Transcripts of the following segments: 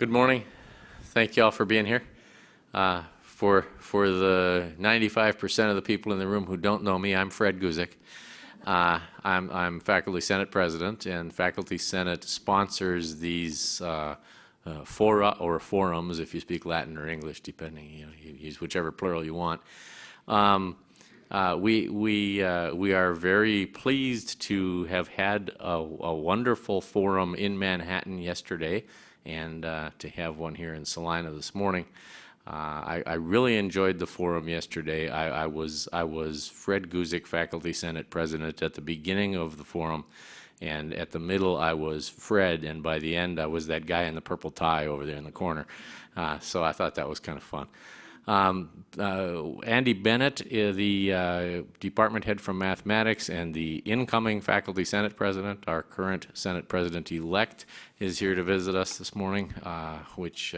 Good morning. Thank you all for being here. For the 95% of the people in the room who don't know me, I'm Fred Guzik. I'm Faculty Senate President, and Faculty Senate sponsors these fora or forums, if you speak Latin or English, depending, you use whichever plural you want. We are very pleased to have had a wonderful forum in Manhattan yesterday, and to have one here in Salina this morning. I really enjoyed the forum yesterday. I was Fred Guzik, Faculty Senate President, at the beginning of the forum, and at the middle I was Fred, and by the end I was that guy in the purple tie over there in the corner. So I thought that was kind of fun. Andy Bennett, the department head from mathematics and the incoming Faculty Senate President, our current Senate President-elect, is here to visit us this morning, which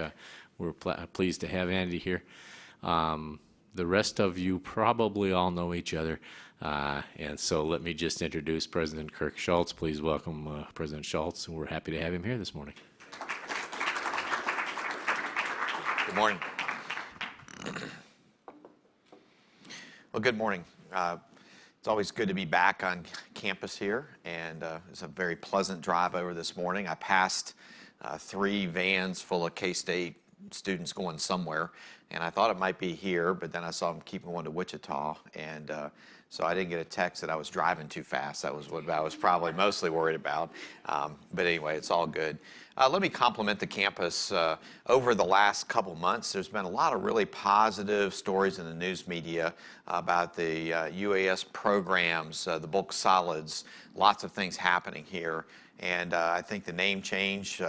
we're pleased to have Andy here. The rest of you probably all know each other, and so let me just introduce President Kirk Schulz. Please welcome President Schulz. We're happy to have him here this morning. Good morning. Well, good morning. It's always good to be back on campus here, and it's a very pleasant drive over this morning. I passed 3 vans full of K-State students going somewhere, and I thought it might be here, but then I saw them keep going to Wichita, and so I didn't get a text that I was driving too fast. That was what I was probably mostly worried about, but anyway, it's all good. Let me compliment the campus. Over the last couple months, there's been a lot of really positive stories in the news media about the UAS programs, the bulk solids, lots of things happening here. And I think the name change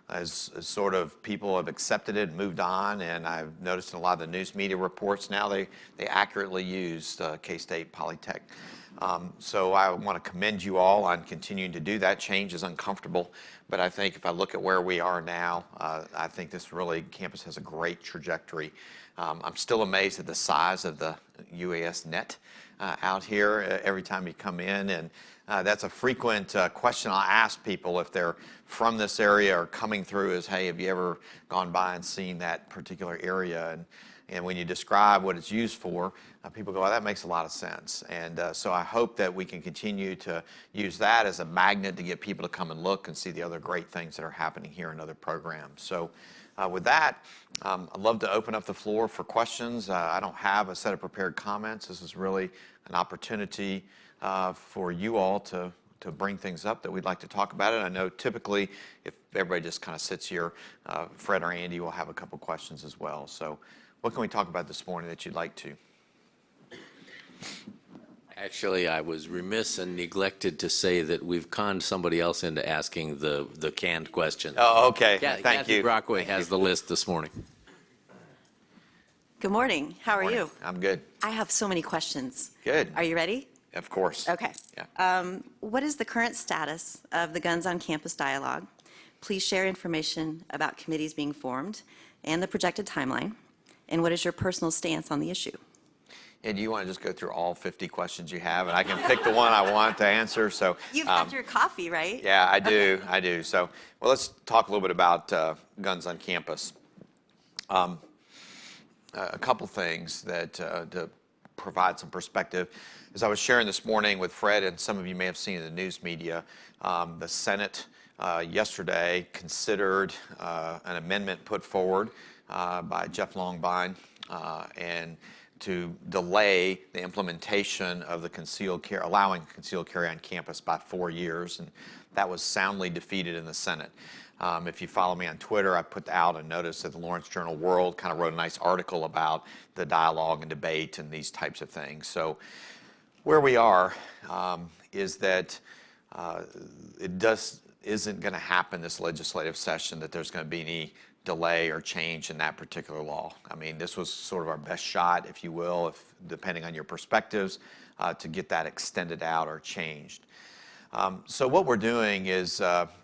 as sort of people have accepted it and moved on, and I've noticed in a lot of the news media reports now they accurately use K-State Polytechnic. So I want to commend you all on continuing to do that. Change is uncomfortable, but I think if I look at where we are now, I think this campus has a great trajectory. I'm still amazed at the size of the UAS net out here every time you come in, and that's a frequent question I'll ask people if they're from this area or coming through is, hey, have you ever gone by and seen that particular area? And when you describe what it's used for, people go, oh, that makes a lot of sense. And so I hope that we can continue to use that as a magnet to get people to come and look and see the other great things that are happening here in other programs. So with that, I'd love to open up the floor for questions. I don't have a set of prepared comments. This is really an opportunity for you all to bring things up that we'd like to talk about it. I know typically if everybody just kind of sits here, Fred or Andy will have a couple questions as well. So what can we talk about this morning that you'd like to? Actually, I was remiss and neglected to say that we've conned somebody else into asking the canned question. Oh, okay. Yeah, Thank Kathy you. Brockway has the list this morning. Good morning. How are you? I'm good. I have so many questions. Good. Are you ready? Of course. Okay. Yeah. What is the current status of the Guns on Campus dialogue? Please share information about committees being formed and the projected timeline. And what is your personal stance on the issue? And do you want to just go through all 50 questions you have, and I can pick the one I want to answer? So you've had your coffee, right? Yeah, I do. Okay. I do. So, well, let's talk a little bit about Guns on Campus. A couple things that to provide some perspective. As I was sharing this morning with Fred, and some of you may have seen in the news media, the Senate yesterday considered an amendment put forward by Jeff Longbine and to delay the implementation of the allowing concealed carry on campus by 4 years, and that was soundly defeated in the Senate. If you follow me on Twitter, I put out a notice that the Lawrence Journal World kind of wrote a nice article about the dialogue and debate and these types of things. So where we are is that it isn't going to happen this legislative session that there's going to be any delay or change in that particular law. I mean, this was sort of our best shot, if you will, depending on your perspectives, to get that extended out or changed. So what we're doing is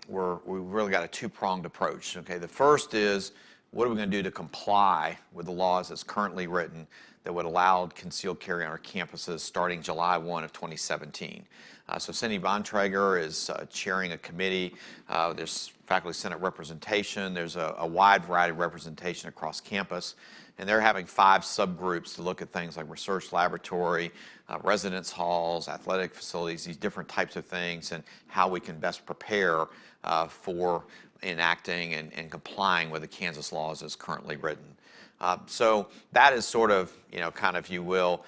we've really got a two-pronged approach. Okay, the first is what are we going to do to comply with the laws as currently written? that would allow concealed carry on our campuses starting July 1 of 2017. So Cindy Bontrager is chairing a committee. There's faculty senate representation. There's a wide variety of representation across campus. And they're having 5 subgroups to look at things like research laboratory, residence halls, athletic facilities, these different types of things, and how we can best prepare for enacting and complying with the Kansas laws as currently written. So that is sort of, kind of, if you will,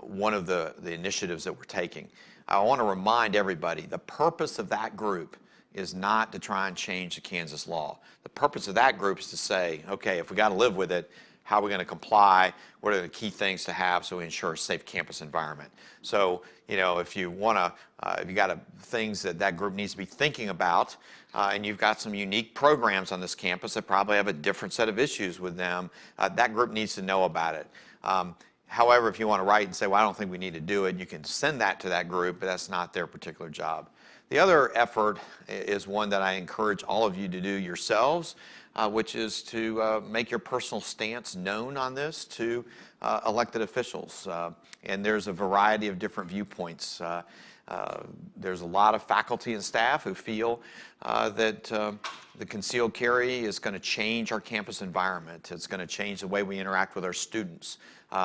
one of the initiatives that we're taking. I want to remind everybody, the purpose of that group is not to try and change the Kansas law. The purpose of that group is to say, okay, if we got to live with it, how are we going to comply? What are the key things to have so we ensure a safe campus environment? So, if you want to, if you got things that group needs to be thinking about, and you've got some unique programs on this campus that probably have a different set of issues with them, that group needs to know about it. However, if you want to write and say, well, I don't think we need to do it, you can send that to that group, but that's not their particular job. The other effort is one that I encourage all of you to do yourselves, which is to make your personal stance known on this to elected officials. And there's a variety of different viewpoints. There's a lot of faculty and staff who feel that the concealed carry is going to change our campus environment. It's going to change the way we interact with our students,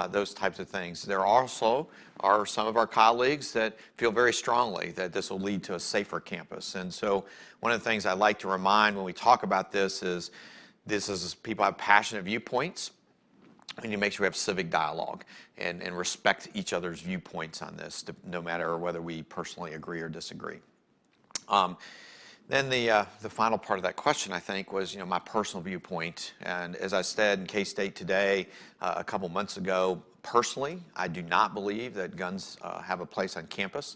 those types of things. There also are some of our colleagues that feel very strongly that this will lead to a safer campus. And so one of the things I like to remind when we talk about this is people have passionate viewpoints. We need to make sure we have civic dialogue and respect each other's viewpoints on this, no matter whether we personally agree or disagree. Then the final part of that question, I think, was my personal viewpoint. And as I said in K-State Today a couple months ago, personally, I do not believe that guns have a place on campus.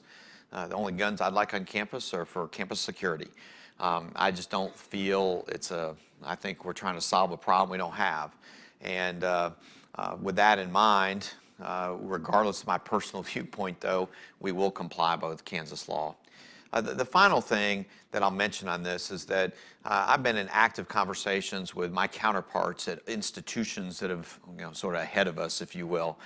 The only guns I'd like on campus are for campus security. I just don't feel I think we're trying to solve a problem we don't have. And with that in mind, regardless of my personal viewpoint, though, we will comply with Kansas law. The final thing that I'll mention on this is that I've been in active conversations with my counterparts at institutions that have, sort of ahead of us, if you will,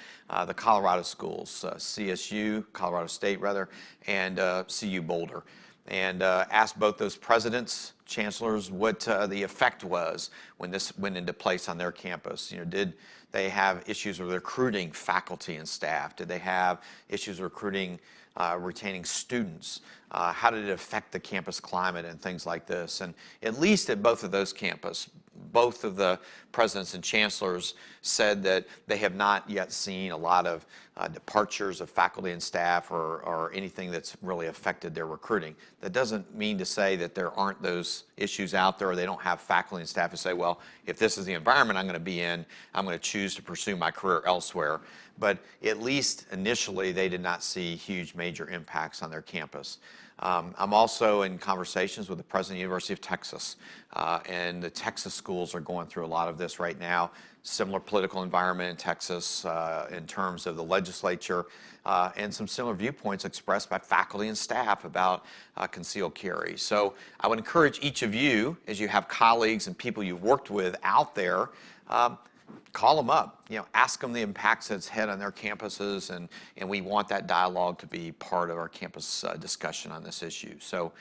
the Colorado schools, CSU, Colorado State rather, and CU Boulder, and asked both those presidents, chancellors, what the effect was when this went into place on their campus. Did they have issues with recruiting faculty and staff? Did they have issues recruiting, retaining students? How did it affect the campus climate and things like this? And at least at both of those campuses, both of the presidents and chancellors said that they have not yet seen a lot of departures of faculty and staff or anything that's really affected their recruiting. That doesn't mean to say that there aren't those issues out there, or they don't have faculty and staff who say, well, if this is the environment I'm going to be in, I'm going to choose to pursue my career elsewhere. But at least initially, they did not see huge major impacts on their campus. I'm also in conversations with the president of the University of Texas, and the Texas schools are going through a lot of this right now. Similar political environment in Texas in terms of the legislature, and some similar viewpoints expressed by faculty and staff about concealed carry. So I would encourage each of you, as you have colleagues and people you've worked with out there, call them up, ask them the impacts it's had on their campuses, and we want that dialogue to be part of our campus discussion on this issue. So,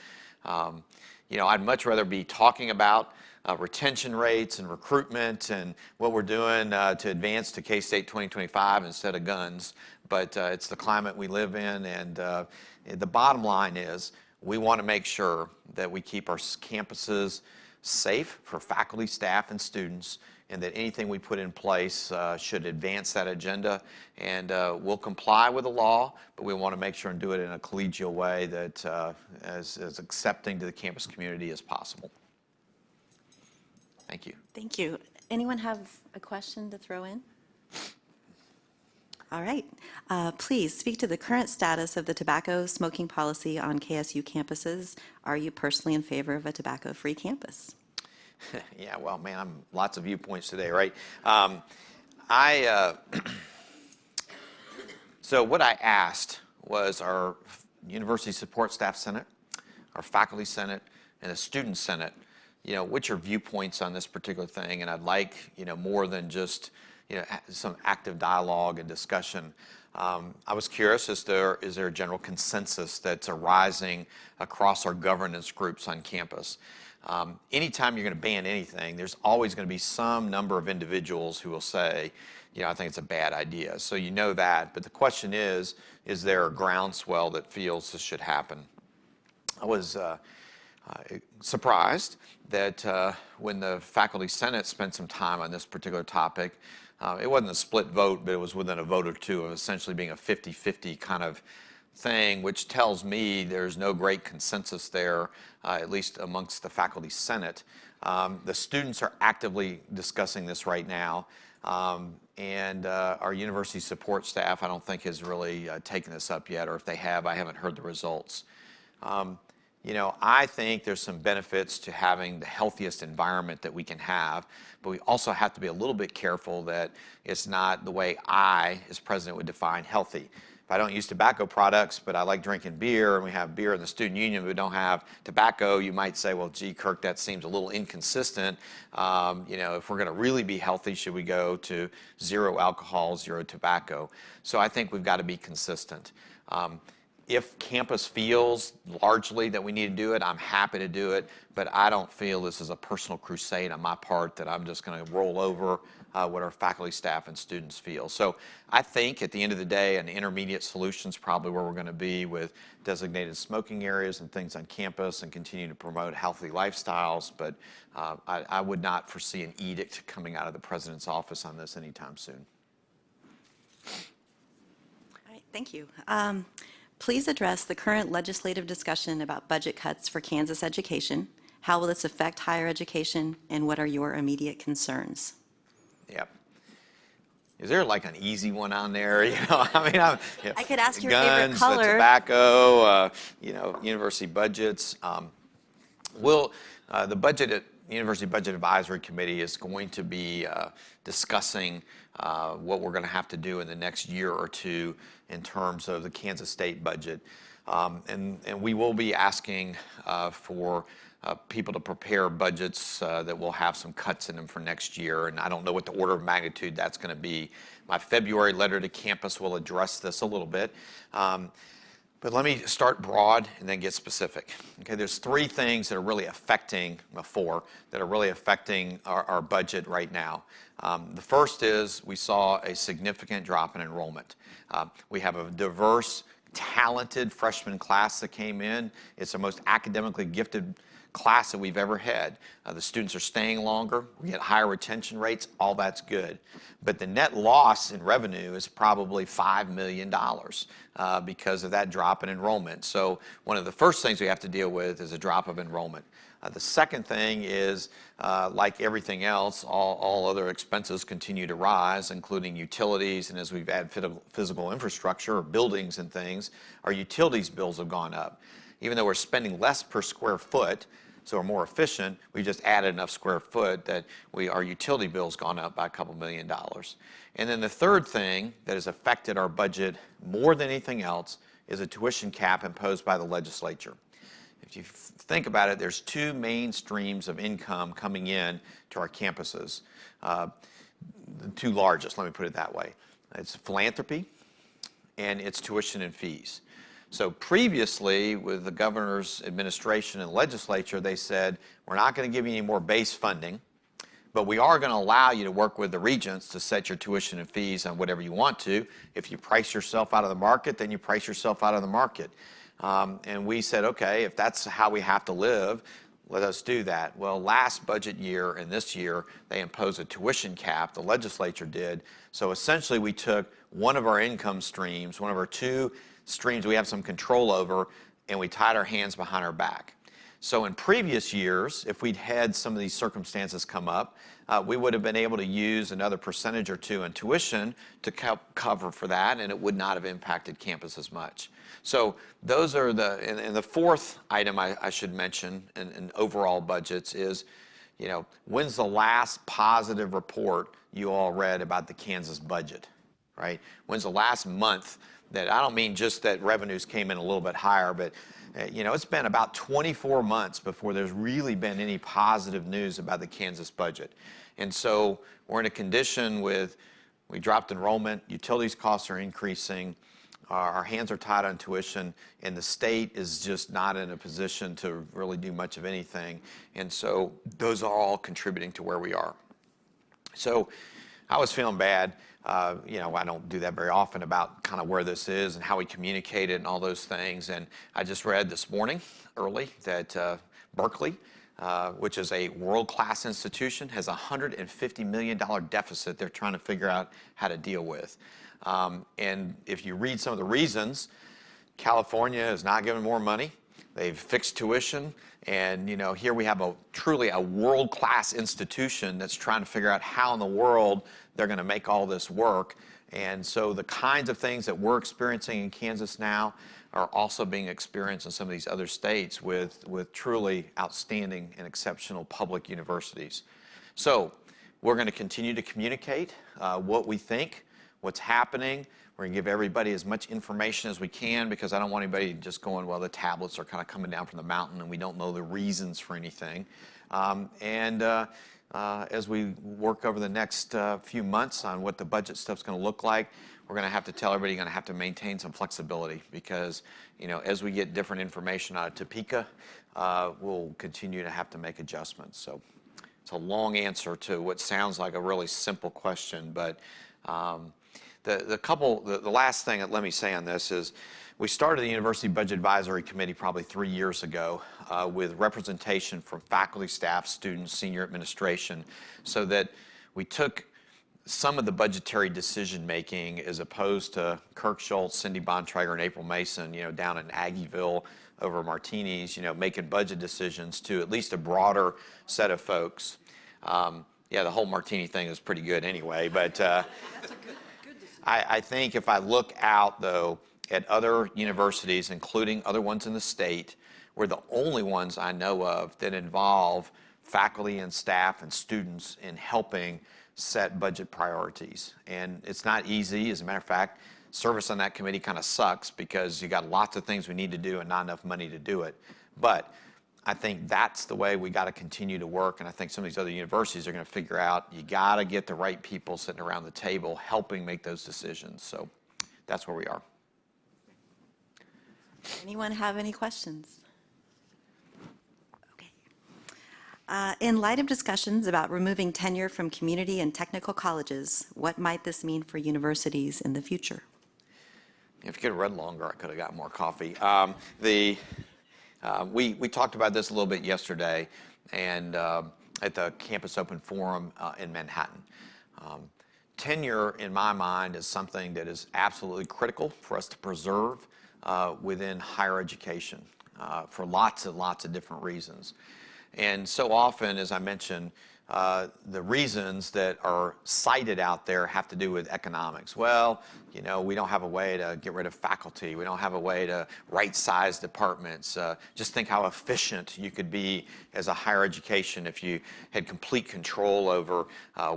I'd much rather be talking about retention rates and recruitment and what we're doing to advance to K-State 2025 instead of guns, but it's the climate we live in, and the bottom line is we want to make sure that we keep our campuses safe for faculty, staff, and students, and that anything we put in place should advance that agenda. And we'll comply with the law, but we want to make sure and do it in a collegial way that is accepting to the campus community as possible. Thank you. Thank you. Anyone have a question to throw in? All right. Please speak to the current status of the tobacco smoking policy on KSU campuses. Are you personally in favor of a tobacco-free campus? Yeah, well, man, lots of viewpoints today, right? So what I asked was our University Support Staff Senate, our Faculty Senate, and the Student Senate, what's your viewpoints on this particular thing? And I'd like, more than just, some active dialogue and discussion. I was curious, is there a general consensus that's arising across our governance groups on campus? Anytime you're going to ban anything, there's always going to be some number of individuals who will say, I think it's a bad idea. So you know that. But the question is there a groundswell that feels this should happen? I was surprised that when the Faculty Senate spent some time on this particular topic, it wasn't a split vote, but it was within a vote or two of essentially being a 50-50 kind of thing, which tells me there's no great consensus there, at least amongst the Faculty Senate. The students are actively discussing this right now, and our university support staff, I don't think, has really taken this up yet, or if they have, I haven't heard the results. I think there's some benefits to having the healthiest environment that we can have, but we also have to be a little bit careful that it's not the way I, as president, would define healthy. If I don't use tobacco products, but I like drinking beer, and we have beer in the student union, but we don't have tobacco, you might say, well, gee, Kirk, that seems a little inconsistent. If we're going to really be healthy, should we go to zero alcohol, zero tobacco? So I think we've got to be consistent. If campus feels largely that we need to do it, I'm happy to do it, but I don't feel this is a personal crusade on my part that I'm just going to roll over what our faculty, staff, and students feel. So I think at the end of the day, an intermediate solution is probably where we're going to be with designated smoking areas and things on campus and continue to promote healthy lifestyles, but I would not foresee an edict coming out of the president's office on this anytime soon. All right, thank you. Please address the current legislative discussion about budget cuts for Kansas education. How will this affect higher education, and what are your immediate concerns? Yep. Is there like an easy one on there? I could ask your favorite guns, color. the tobacco, university budgets. The budget University Budget Advisory Committee is going to be discussing what we're going to have to do in the next year or two in terms of the Kansas State budget. And we will be asking for people to prepare budgets that will have some cuts in them for next year. And I don't know what the order of magnitude that's going to be. My February letter to campus will address this a little bit. But let me start broad and then get specific. Okay, there's three things that are really affecting, four, that are really affecting our budget right now. The first is we saw a significant drop in enrollment. We have a diverse, talented freshman class that came in. It's the most academically gifted class that we've ever had. The students are staying longer. We get higher retention rates. All that's good. But the net loss in revenue is probably $5 million because of that drop in enrollment. So one of the first things we have to deal with is a drop of enrollment. The second thing is, like everything else, all other expenses continue to rise, including utilities, and as we've added physical infrastructure, or buildings and things, our utilities bills have gone up. Even though we're spending less per square foot, so we're more efficient, we just added enough square foot that our utility bill's gone up by a couple $1 million. And then the third thing that has affected our budget more than anything else is a tuition cap imposed by the legislature. If you think about it, there's two main streams of income coming in to our campuses. The two largest, let me put it that way. It's philanthropy and it's tuition and fees. So previously, with the governor's administration and legislature, they said, we're not going to give you any more base funding, but we are going to allow you to work with the regents to set your tuition and fees on whatever you want to. If you price yourself out of the market, then you price yourself out of the market. And we said, okay, if that's how we have to live, let us do that. Well, last budget year and this year, they imposed a tuition cap, the legislature did. So essentially, we took one of our income streams, one of our two streams we have some control over, and we tied our hands behind our back. So in previous years, if we'd had some of these circumstances come up, we would have been able to use another percentage or two in tuition to cover for that, and it would not have impacted campus as much. So those are and the fourth item I should mention in overall budgets is, when's the last positive report you all read about the Kansas budget, right? When's the last month that, I don't mean just that revenues came in a little bit higher, but it's been about 24 months before there's really been any positive news about the Kansas budget. And so we're in a condition with We dropped enrollment, utilities costs are increasing, our hands are tied on tuition, and the state is just not in a position to really do much of anything. And so those are all contributing to where we are. So I was feeling bad. You know, I don't do that very often about kind of where this is and how we communicate it and all those things. And I just read this morning early that Berkeley, which is a world-class institution, has a $150 million deficit they're trying to figure out how to deal with. And if you read some of the reasons, California is not giving more money. They've fixed tuition. And, you know, here we have truly a world-class institution that's trying to figure out how in the world they're going to make all this work. And so the kinds of things that we're experiencing in Kansas now are also being experienced in some of these other states with truly outstanding and exceptional public universities. So we're going to continue to communicate what we think, what's happening. We're going to give everybody as much information as we can because I don't want anybody just going, well, the tablets are kind of coming down from the mountain and we don't know the reasons for anything. As we work over the next few months on what the budget stuff's going to look like, we're going to have to tell everybody you're going to have to maintain some flexibility because, you know, as we get different information out of Topeka, we'll continue to have to make adjustments. So it's a long answer to what sounds like a really simple question, but the last thing that let me say on this is we started the University Budget Advisory Committee probably 3 years ago with representation from faculty, staff, students, senior administration, so that we took some of the budgetary decision making as opposed to Kirk Schulz, Cindy Bontrager, and April Mason, you know, down in Aggieville over martinis, you know, making budget decisions to at least a broader set of folks. Yeah, the whole martini thing is pretty good anyway, but I think if I look out, though, at other universities, including other ones in the state, we're the only ones I know of that involve faculty and staff and students in helping set budget priorities. And it's not easy. As a matter of fact, service on that committee kind of sucks because you got lots of things we need to do and not enough money to do it. But I think that's the way we got to continue to work, and I think some of these other universities are going to figure out you got to get the right people sitting around the table helping make those decisions. So that's where we are. Anyone have any questions? Okay. In light of discussions about removing tenure from community and technical colleges, what might this mean for universities in the future? If you could have read longer, I could have got more coffee. We talked about this a little bit yesterday and at the Campus Open Forum in Manhattan. Tenure, in my mind, is something that is absolutely critical for us to preserve within higher education for lots and lots of different reasons. And so often, as I mentioned, the reasons that are cited out there have to do with economics. Well, you know, we don't have a way to get rid of faculty. We don't have a way to right-size departments. Just think how efficient you could be as a higher education if you had complete control over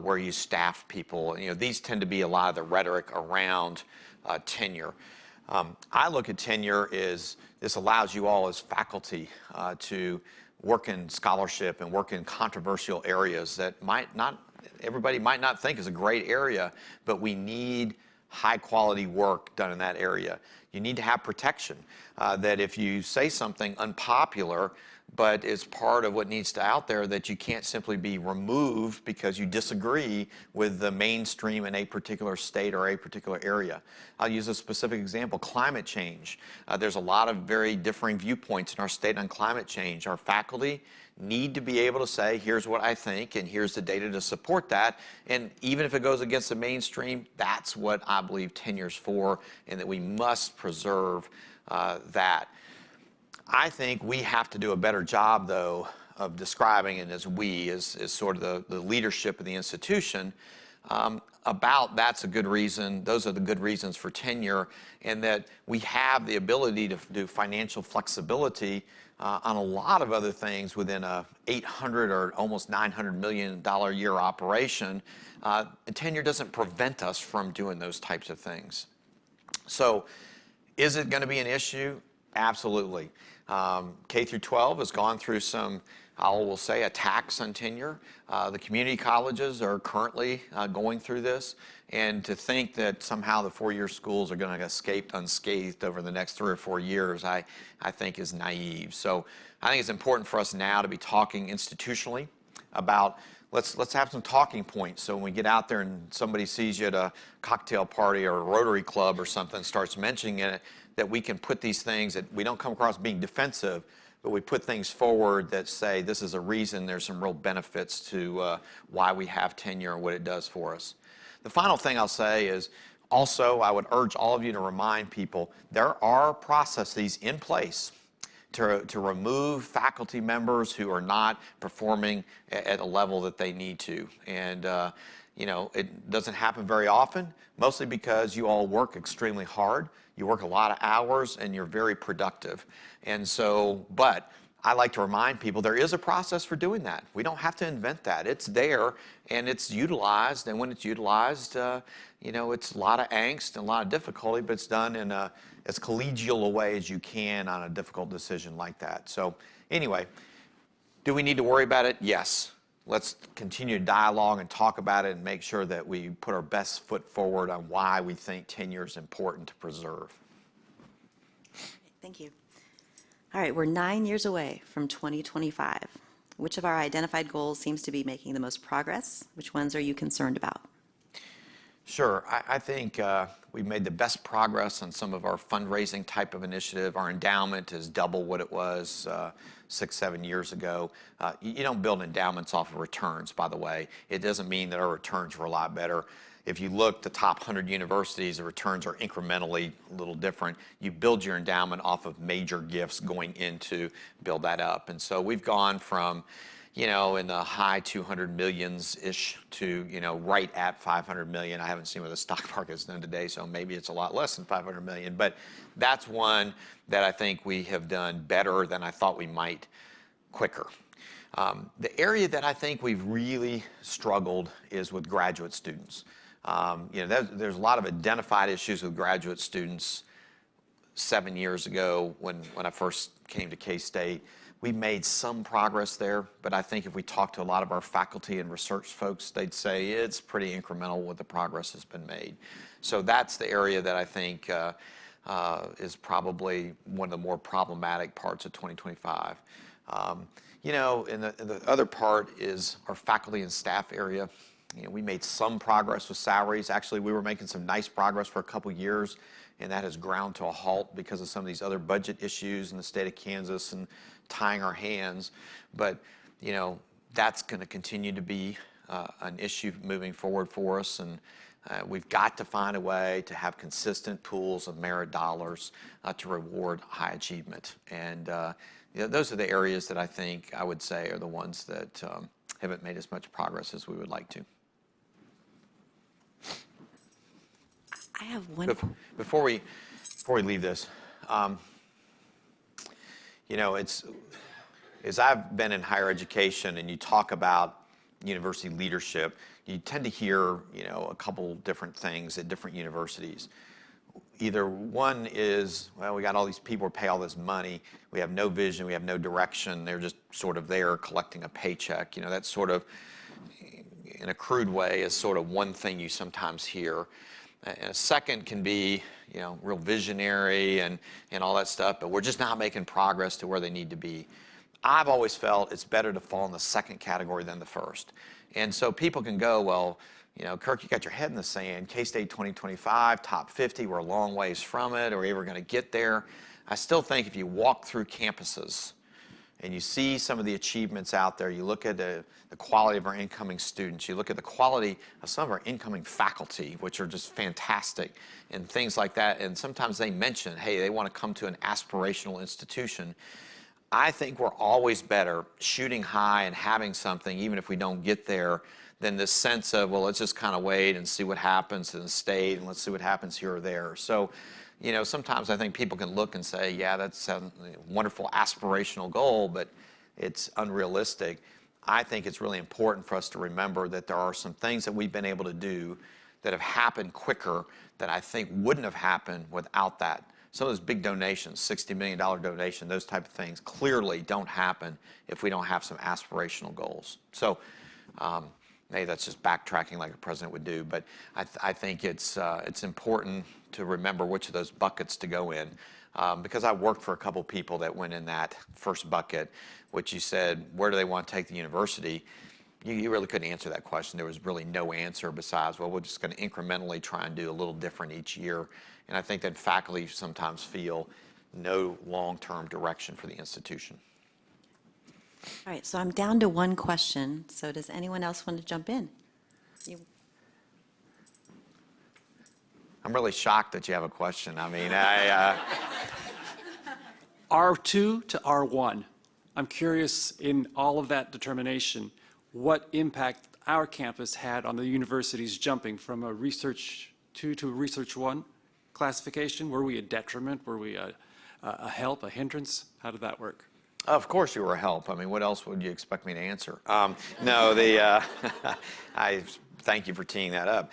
where you staff people. You know, these tend to be a lot of the rhetoric around tenure. I look at tenure as this allows you all as faculty to work in scholarship and work in controversial areas that everybody might not think is a great area, but we need high quality work done in that area. You need to have protection, that if you say something unpopular, but it's part of what needs to out there, that you can't simply be removed because you disagree with the mainstream in a particular state or a particular area. I'll use a specific example, climate change. There's a lot of very differing viewpoints in our state on climate change. Our faculty need to be able to say, here's what I think, and here's the data to support that. And even if it goes against the mainstream, that's what I believe tenure's for, and that we must preserve that. I think we have to do a better job, though, of describing it as sort of the leadership of the institution, about that's a good reason, those are the good reasons for tenure, and that we have the ability to do financial flexibility on a lot of other things within a $800 or almost $900 million a year operation. Tenure doesn't prevent us from doing those types of things. So is it going to be an issue? Absolutely. K through 12 has gone through some, I will say, attacks on tenure. The community colleges are currently going through this. And to think that somehow the four-year schools are going to escape unscathed over the next 3 or 4 years, I think is naive. So I think it's important for us now to be talking institutionally about let's have some talking points, so when we get out there and somebody sees you at a cocktail party or a Rotary Club or something, starts mentioning it, that we can put these things, that we don't come across being defensive, but we put things forward that say this is a reason, there's some real benefits to why we have tenure and what it does for us. The final thing I'll say is also I would urge all of you to remind people there are processes in place to remove faculty members who are not performing at a level that they need to. And you know, it doesn't happen very often, mostly because you all work extremely hard. You work a lot of hours and you're very productive. And so, but I like to remind people there is a process for doing that. We don't have to invent that. It's there and it's utilized. And when it's utilized, you know, it's a lot of angst and a lot of difficulty, but it's done in as collegial a way as you can on a difficult decision like that. So anyway, do we need to worry about it? Yes. Let's continue to dialogue and talk about it and make sure that we put our best foot forward on why we think tenure is important to preserve. Thank you. All right, we're 9 years away from 2025. Which of our identified goals seems to be making the most progress? Which ones are you concerned about? Sure. I think we've made the best progress on some of our fundraising type of initiative. Our endowment is double what it was 6, 7 years ago. You don't build endowments off of returns, by the way. It doesn't mean that our returns were a lot better. If you look, the top 100 universities, the returns are incrementally a little different. You build your endowment off of major gifts going into build that up. And so we've gone from, you know, in the high 200 millions-ish to, you know, right at 500 million. I haven't seen what the stock market has done today, so maybe it's a lot less than 500 million. But that's one that I think we have done better than I thought we might, quicker. The area that I think we've really struggled is with graduate students. You know, there's a lot of identified issues with graduate students 7 years ago when I first came to K-State. We made some progress there, but I think if we talk to a lot of our faculty and research folks, they'd say it's pretty incremental what the progress has been made. So that's the area that I think is probably one of the more problematic parts of 2025. You know, and the other part is our faculty and staff area. You know, we made some progress with salaries. Actually, we were making some nice progress for a couple years, and that has ground to a halt because of some of these other budget issues in the state of Kansas and tying our hands. But, you know, that's going to continue to be an issue moving forward for us, and we've got to find a way to have consistent pools of merit dollars to reward high achievement. And you know, those are the areas that I think I would say are the ones that haven't made as much progress as we would like to. I have one. Before we leave this, you know, it's as I've been in higher education and you talk about university leadership, you tend to hear, you know, a couple different things at different universities. Either one is, well, we got all these people who pay all this money, we have no vision, we have no direction, they're just sort of there collecting a paycheck. You know, that's sort of, in a crude way, is sort of one thing you sometimes hear. And a second can be, you know, real visionary and all that stuff, but we're just not making progress to where they need to be. I've always felt it's better to fall in the second category than the first. And so people can go, well, you know, Kirk, you got your head in the sand. K-State 2025, top 50, we're a long ways from it. Are we ever going to get there? I still think if you walk through campuses and you see some of the achievements out there, you look at the quality of our incoming students, you look at the quality of some of our incoming faculty, which are just fantastic, and things like that, and sometimes they mention, hey, they want to come to an aspirational institution. I think we're always better shooting high and having something, even if we don't get there, than this sense of, well, let's just kind of wait and see what happens in the state, and let's see what happens here or there. So, you know, sometimes I think people can look and say, yeah, that's a wonderful aspirational goal, but it's unrealistic. I think it's really important for us to remember that there are some things that we've been able to do that have happened quicker that I think wouldn't have happened without that some of those big donations, $60 million donation, those type of things clearly don't happen if we don't have some aspirational goals. So maybe that's just backtracking like a president would do, but I think it's important to remember which of those buckets to go in. Because I worked for a couple people that went in that first bucket, which you said, where do they want to take the university? You really couldn't answer that question. There was really no answer besides, well, we're just going to incrementally try and do a little different each year. And I think that faculty sometimes feel no long-term direction for the institution. All right, so I'm down to one question. So does anyone else want to jump in? I'm really shocked that you have a question. I mean, R2 to R1. I'm curious, in all of that determination, what impact our campus had on the university's jumping from a Research 2 to a Research 1 classification. Were we a detriment? Were we a help, a hindrance? How did that work? of course you were a help. I mean, what else would you expect me to answer? No, I thank you for teeing that up.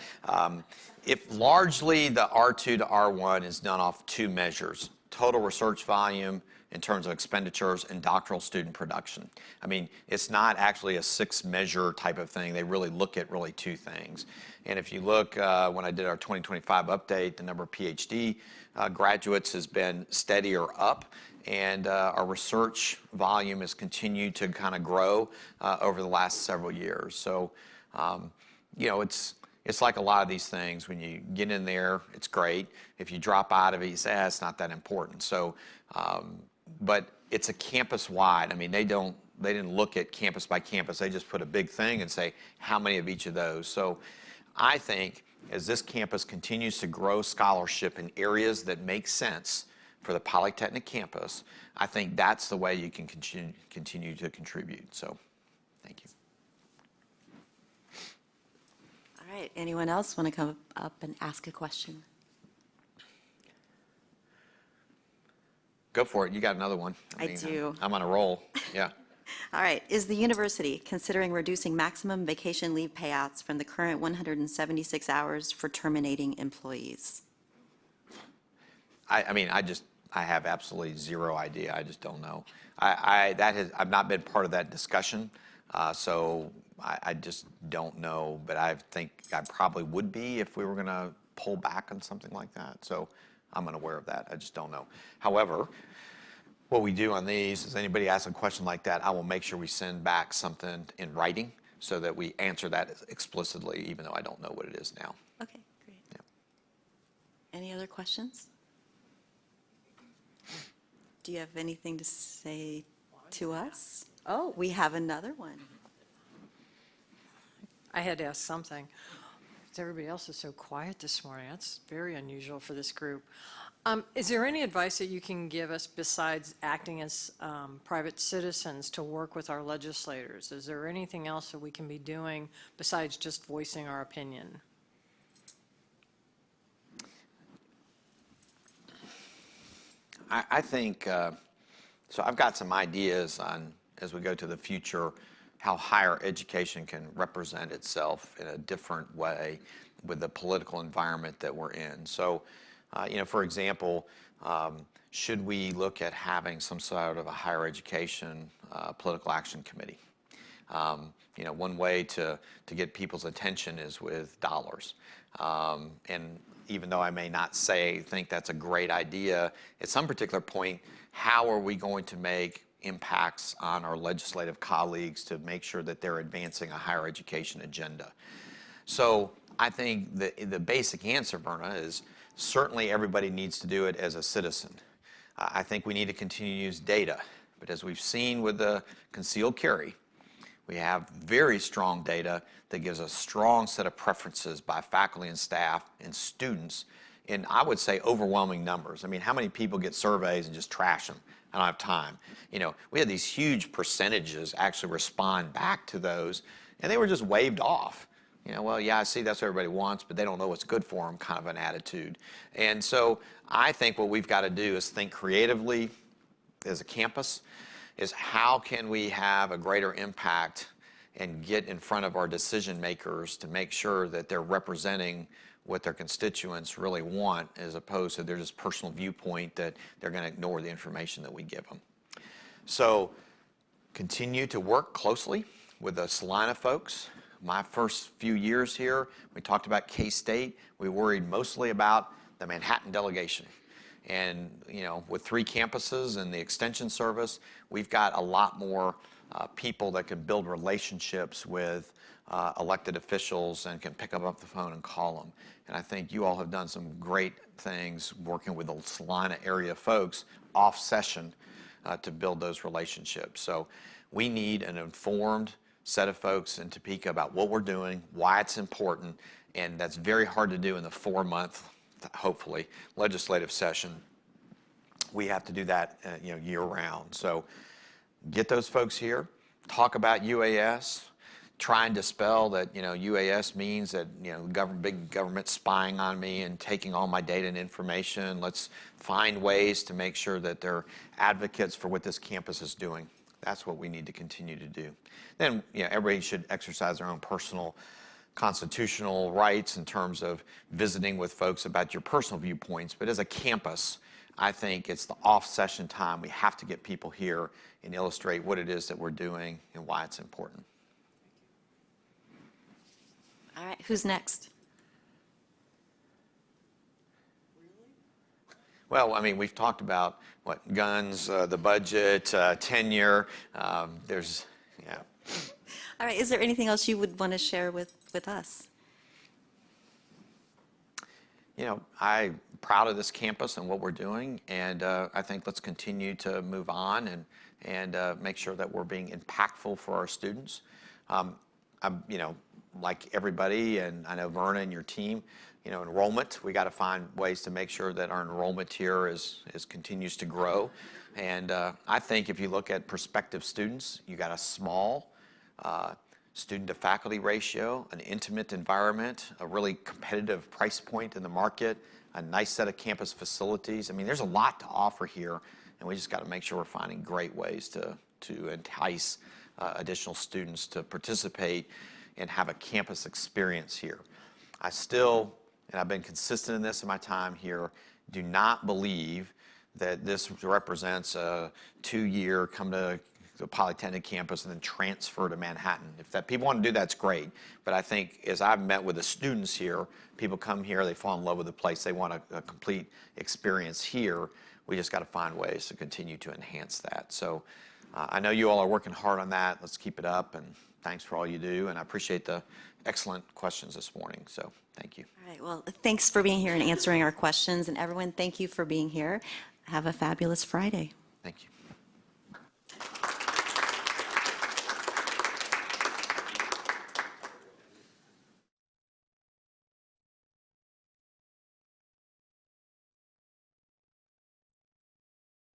If largely the R2 to R1 is done off two measures, total research volume in terms of expenditures and doctoral student production. I mean, it's not actually a 6-measure type of thing. They really look at really two things. And if you look, when I did our 2025 update, the number of PhD graduates has been steady or up, and our research volume has continued to kind of grow over the last several years. So, you know, it's like a lot of these things. When you get in there, it's great. If you drop out of it, you say, it's not that important. So, but it's a campus-wide. I mean, they didn't look at campus by campus. They just put a big thing and say, how many of each of those? So I think as this campus continues to grow scholarship in areas that make sense for the Polytechnic campus, I think that's the way you can continue to contribute. So thank you. All right, anyone else want to come up and ask a question? Go for it. You got another one. I do. I'm on a roll. Yeah. All right, is the university considering reducing maximum vacation leave payouts from the current 176 hours for terminating employees? I mean, I have absolutely zero idea. I just don't know. I've not been part of that discussion, so I just don't know. But I think I probably would be if we were going to pull back on something like that. So I'm unaware of that. I just don't know. However, what we do on these is anybody asks a question like that, I will make sure we send back something in writing so that we answer that explicitly, even though I don't know what it is now. Okay, great. Yeah. Any other questions? Do you have anything to say to us? Oh, we have another one. I had to ask something. Everybody else is so quiet this morning. That's very unusual for this group. Is there any advice that you can give us besides acting as private citizens to work with our legislators? Is there anything else that we can be doing besides just voicing our opinion? I think, so I've got some ideas on, as we go to the future, how higher education can represent itself in a different way with the political environment that we're in. So, you know, for example, should we look at having some sort of a higher education political action committee? You know, one way to get people's attention is with dollars. And even though I may not think that's a great idea, at some particular point, how are we going to make impacts on our legislative colleagues to make sure that they're advancing a higher education agenda? So I think the basic answer, Verna, is certainly everybody needs to do it as a citizen. I think we need to continue to use data. But as we've seen with the concealed carry, we have very strong data that gives a strong set of preferences by faculty and staff and students in, I would say, overwhelming numbers. I mean, how many people get surveys and just trash them? I don't have time. You know, we had these huge percentages actually respond back to those, and they were just waved off. You know, well, yeah, I see that's what everybody wants, but they don't know what's good for them, kind of an attitude. And so I think what we've got to do is think creatively as a campus, is how can we have a greater impact and get in front of our decision makers to make sure that they're representing what their constituents really want, as opposed to their just personal viewpoint that they're going to ignore the information that we give them. So continue to work closely with the Salina folks. My first few years here, we talked about K-State. We worried mostly about the Manhattan delegation. And, you know, with 3 campuses and the extension service, we've got a lot more people that can build relationships with elected officials and can pick up the phone and call them. And I think you all have done some great things working with the Salina area folks off session to build those relationships. So we need an informed set of folks in Topeka about what we're doing, why it's important, and that's very hard to do in the 4-month, hopefully, legislative session. We have to do that you know, year round. So get those folks here, talk about UAS, try and dispel that, you know, UAS means that, you know, big government spying on me and taking all my data and information. Let's find ways to make sure that they're advocates for what this campus is doing. That's what we need to continue to do. Then, you know, everybody should exercise their own personal constitutional rights in terms of visiting with folks about your personal viewpoints. But as a campus, I think it's the off-session time. We have to get people here and illustrate what it is that we're doing and why it's important. All right, who's next? Well, I mean, we've talked about what guns, the budget, tenure. There's, yeah. All right, is there anything else you would want to share with us? You know, I'm proud of this campus and what we're doing, and I think let's continue to move on and make sure that we're being impactful for our students. I'm, you know, like everybody, and I know Verna and your team, you know, enrollment, we got to find ways to make sure that our enrollment here continues to grow. And I think if you look at prospective students, you got a small student to faculty ratio, an intimate environment, a really competitive price point in the market, a nice set of campus facilities. I mean, there's a lot to offer here, and we just got to make sure we're finding great ways to entice additional students to participate and have a campus experience here. I still, and I've been consistent in this in my time here, do not believe that this represents a 2-year come to the Polytechnic campus and then transfer to Manhattan. If that people want to do that's great, but I think as I've met with the students here, people come here, they fall in love with the place, they want a complete experience here. We just got to find ways to continue to enhance that. So I know you all are working hard on that. Let's keep it up, and thanks for all you do, and I appreciate the excellent questions this morning, so thank you. All right, well, thanks for being here and answering our questions, and everyone, thank you for being here. Have a fabulous Friday. Thank you.